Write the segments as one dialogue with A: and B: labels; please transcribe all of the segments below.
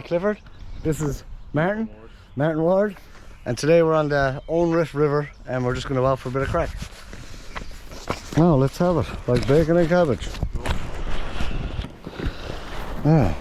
A: Clifford. This is Martin Ward. And today we're on the Owenriff River and we're just going to go out for a bit of crack. Now let's have it, like bacon and cabbage. Yeah.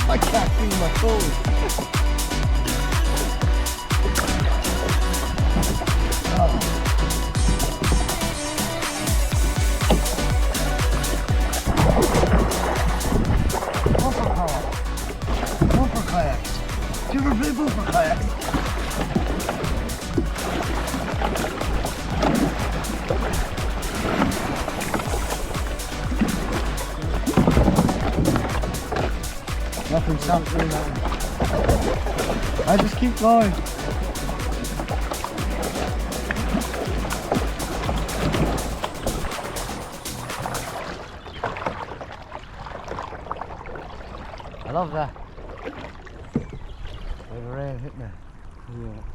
B: I can't feel my toes. Bumper kayaks. Do you ever play bumper kayaks? Nothing stops me now. I just keep going. I love that. The rain hitting it. Yeah.